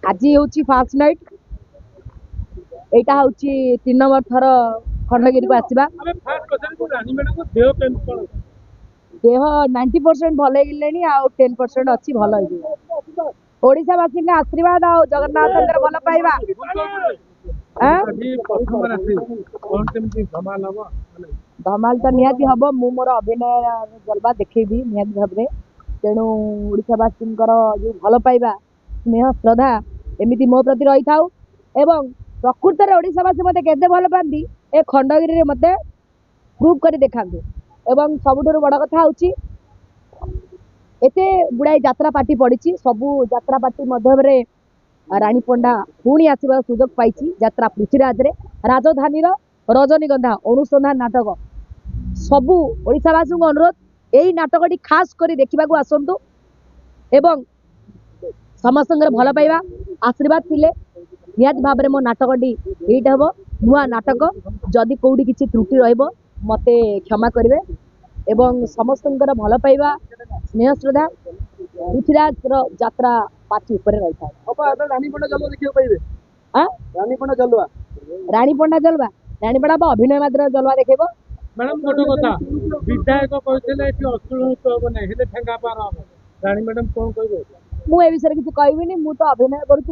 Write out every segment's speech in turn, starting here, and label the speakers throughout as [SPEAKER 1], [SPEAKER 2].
[SPEAKER 1] आज हूँ fast night यहाँ हूँ 3 नंबर थर खंडगिरी को आसवा देह 90% भल हो 10% अच्छी भल ओडावासी आशीर्वाद आ जगन्नाथ भल पाइबा धमाल तो निहाती हम मु मोर अभिनय जलवा देखेबी निहाती भाव में तेणु ओडावासी जो भल पाइबा स्नेह श्रद्धा एमती मो प्रति रही था एवं प्रकृत में ओडावासी मत के भल पाती ए खंडगिरी मत प्रूव कर देखा एवं सबुठ बड़ कथा हूँ एते गुड़ाई यात्रा पार्टी पड़ी सबू यात्रा पार्टी मध्य रानी पंडा पुणी आसबार सुजोग पाई यात्रा पृथ्वीराज राजधानी रजनीगंधा अनुसंधान नाटक सबू ओडावासी अनुरोध यही नाटकटी खास कर देखा आसतु एवं समस्त भल पाइबा आशीर्वाद थिले निहाती भाव में मो नाटकटी यहीटा हम नुआ नाटक जदि कौटी किसी त्रुटि मत क्षमा करेंगे एवं समस्त भल पाइबा स्नेह श्रद्धा पृथ्वीराज यात्रा पार्टी ऊपर रही था रानीपंडा जलवा रानीपंडा अभिनय मात्र जलवा देखेब
[SPEAKER 2] मैडम गोटे कथा विधायक रानी मैडम कौन कह
[SPEAKER 1] मु ए विषय किसी कहबी मु तो अभिनय करुँ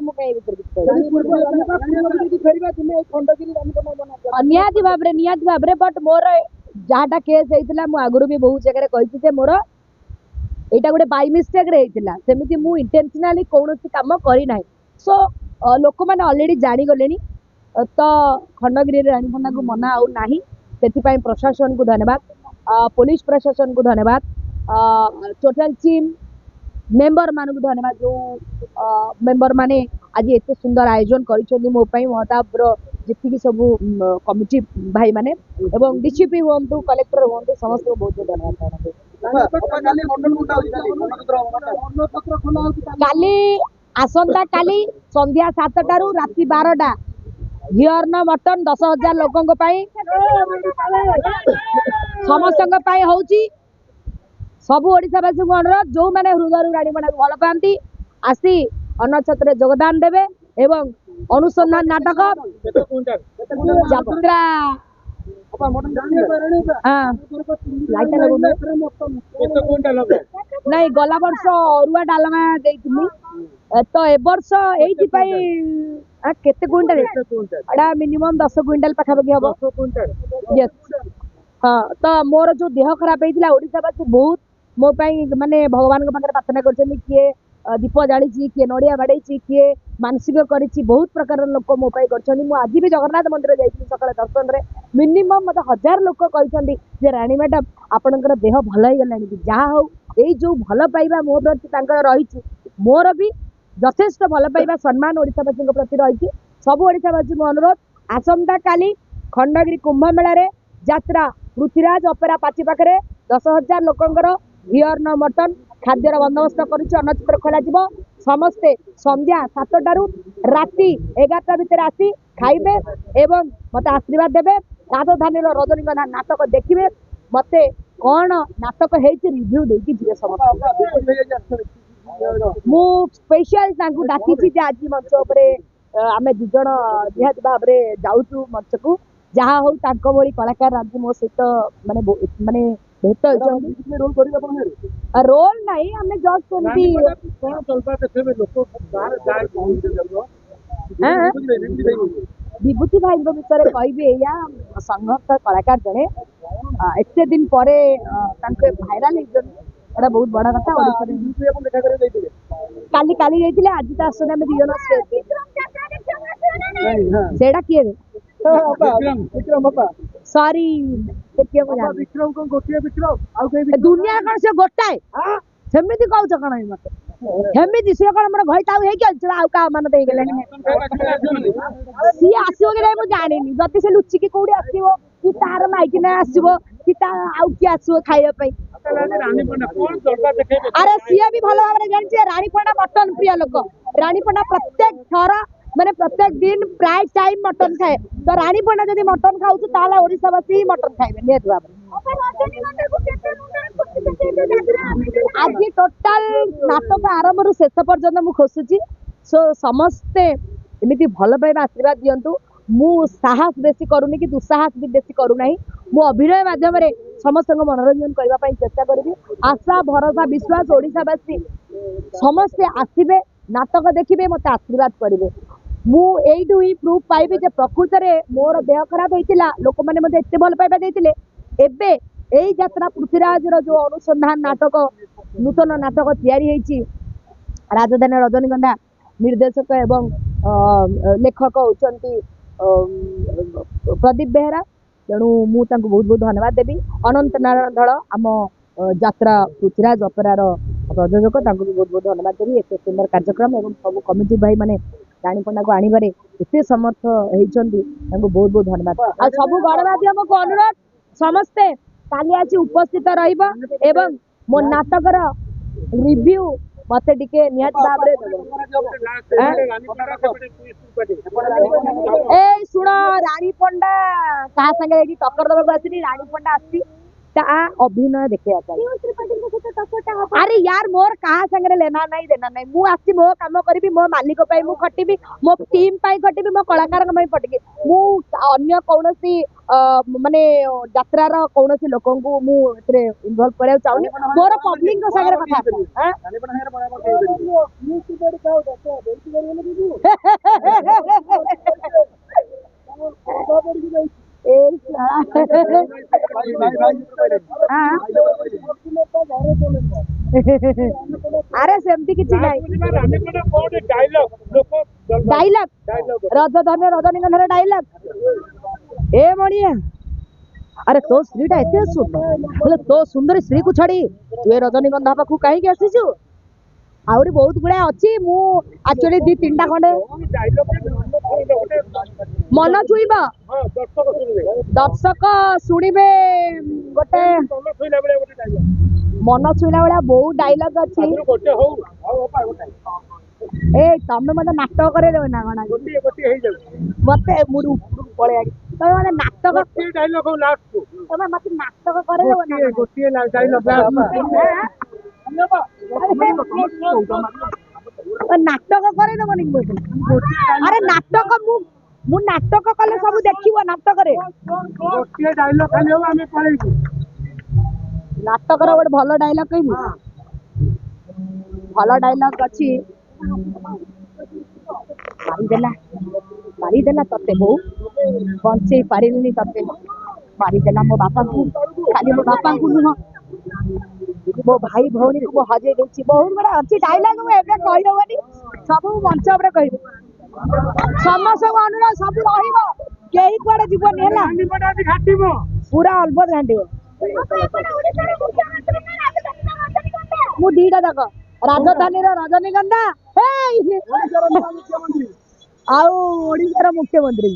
[SPEAKER 1] मुझे निहाती भाव में बट मोर जहाँटा केस होता मुझे आगुरी भी बहुत जगह कही मोर यहाँ गोटे बाय मिस्टेक सेमती मु इंटेंशनली कौन कम करना सो लोक मैंने अलरेडी जानीगले तो खंडगिरी रानीपंडा को मना आउ ना से प्रशासन को धन्यवाद पुलिस प्रशासन को धन्यवाद टोटल टीम मेंबर मान को धन्यवाद जो मेंबर माने आज एत सुंदर आयोजन कर महताब जी सब कमिटी भाई माने एवं डीसीपी हूँ कलेक्टर हूँ समस्त को बहुत धन्यवाद काली आसंता काली संध्या 7 रु राति 12टा हियरन मटन 10,000 लोकों समस्त होची सबु ओडावासी अनुरोध जो मैंने हृदय रानीपंडा को भल पाती आसी अन्नछत्र योगदान देवे एवं अनुसंधान नाटक यात्रा नहीं गला वर्ष अरुआ डालमा तो ए वर्ष केते क्विंटल एटा मिनिमम 10 क्विंटल पाखापाखि हम यस हाँ तो मोर जो देह खराब होता ओडावासी बहुत मो माने भगवान पाखे प्रार्थना कर किए दीप जाड़ी किए नड़िया बाड़े किए मानसिक कर बहुत प्रकार लोक मो आज भी जगन्नाथ मंदिर जाइए सका दर्शन में मिनिमम मत 1000 लोक कहते रानी मैडम आपणकर देह भल हो गला जहाँ हो यही जो भल पाइबा मो प्रति रही मोर भी यथेष्ट भल पाइबा सम्मान ओडावासी प्रति रही सब ओडावासी अनुरोध आसंता काली खंडगिरी कुंभ मेला यात्रा पृथ्वीराज अपेरा पाची पाखे 10,000 लोकंर हियर न मटन खाद्यर बंदोबस्त करनचित्र खोल समस्ते संध्या 7 रु राति 11टा भितर आसी खाइबे एवं मत आशीर्वाद देवे राजधानी रजनीगंधा नाटक देखिए मत कौन नाटक रिव्यू देखे समस्त मु स्पेशल डाकी आज मंच आम दिज निहत भाव में जाऊँ मंच को जहाँ हूँ भली कलाकार आज मो सहित माने माने भेट रोल नहीं आम जस्ट विभूति भाई विषय कहि संघर्ष कलाकार जड़े एत दिन पर भाइराल एटा बहुत बड़ा कथा काली काली आज तो आस सेटा किए सॉरी
[SPEAKER 2] विक्रम कौन गोटे विक्रम
[SPEAKER 1] दुनिया कौन से गोटाए सेमती कहूच कौन मत सेमती सी कौन मोर घईता आउ क्या मान सी आसो कि नहीं जानी जदि से लुचिकी कौटी आसो कि तार माइकिना आसो कि आउ किए आसो खाइबा अरे सी भी भल भाव में जानी रानीपंडा मटन प्रिय लोक रानीपंडा प्रत्येक थर मैंने प्रत्येक दिन प्राय टाइम मटन खाए तो रानीपंडा जब मटन खाऊ ताला ओडावासी मटन खाइबे निहत भाव आज टोटाल नाटक आरंभ शेष पर्यंत मु खोसुची सो समस्ते एमती भल पाइबा आशीर्वाद दिंतु मु साहस बेसी करूनी कि दुस्साहस भी बेसी करूना मु अभिनय माध्यम समस्त मनोरंजन करने चेष्टा करी आशा भरोसा विश्वास ओडिशावासी समस्ते आसबे नाटक देखिए मत आशीर्वाद करेंगे मुझू ही प्रूफ पाइबी जे प्रकृत में मोर देह खराब होता लोक मैंने एत भल पाइबा देते एबे यही यात्रा पृथ्वीराज जो अनुसंधान नाटक नूतन नाटक तैयारी राजधानी रजनीगंधा निर्देशक एवं लेखक होती प्रदीप बेहेरा तेणु मुझे बहुत बहुत धन्यवाद देवी अनंत नारायण धड़ आम यात्रा पृथ्वीराज अपेरार प्रयोजक भी बहुत बहुत धन्यवाद देवी एत सुंदर कार्यक्रम और सब कमिटी भाई मैंने रानी पंडा को आणवे एत समर्थ होती बहुत बहुत धन्यवाद आ सब गणमाध्यम को अनुरोध समस्ते काली आसी उपस्थित रही मो नाटकर रिव्यू मत टिके निहाती ए शुण रानी पंडा क्या संगे टक्कर दबा आसनी रानी पंडा आसी अभिनय देखा अरे यार मोर कहा संगे लेना नहीं देना नहीं मु आसी मो काम करी मो मालिक मु खटिबी मो टीम खटिबी मो कलाकार पटिकी मु अन्य कौनसी माने यात्रार कौनसी लोक मु इनवॉल्व करा चाहूनी मोर पब्लिक सागर कथा अरे सेमती किसी डायलॉग राजधानी रजनीगंधा डायलॉग ए मणिया अरे तो स्त्रीटा एत सुंदर तो सुंदर स्त्री को छाड़ी तु रजनीगंधा पाखु कहीं आसीचु आहरी बहुत गुड़ा अच्छी मु एक्चुअली 2-3टा खंडे मन छुईब दर्शक शुणवे गोटे मन छुईला भाया बहुत डायलॉग अच्छी ए तमे मत नाटक करे ना कणा मत मुझे पड़े तमे मत नाटक तमे मत नाटक करे नाटक करे अरे नाटक मु नाटक कले सब देखिबो नाटक रे नाटक रे गोटे भल डायलॉग कहबी भल डायलॉग अच्छी मारिदेला तते बहु बंचे पारिलनी तते मारिदेला मो बापा को खाली मो बापा को नुह मो भाई भौणी को हजे देछि बहुत बड़ा अच्छी डायलॉग मु एबे कहबनी सब मंच पर कहबी समस्त अनुरोध सब रहिबो केही कुआडे जीवन हैला पूरा अल्बत घांटिबो मु दीटा तक राजधानी रजनीगंधा आउ ओडिशा मुख्यमंत्री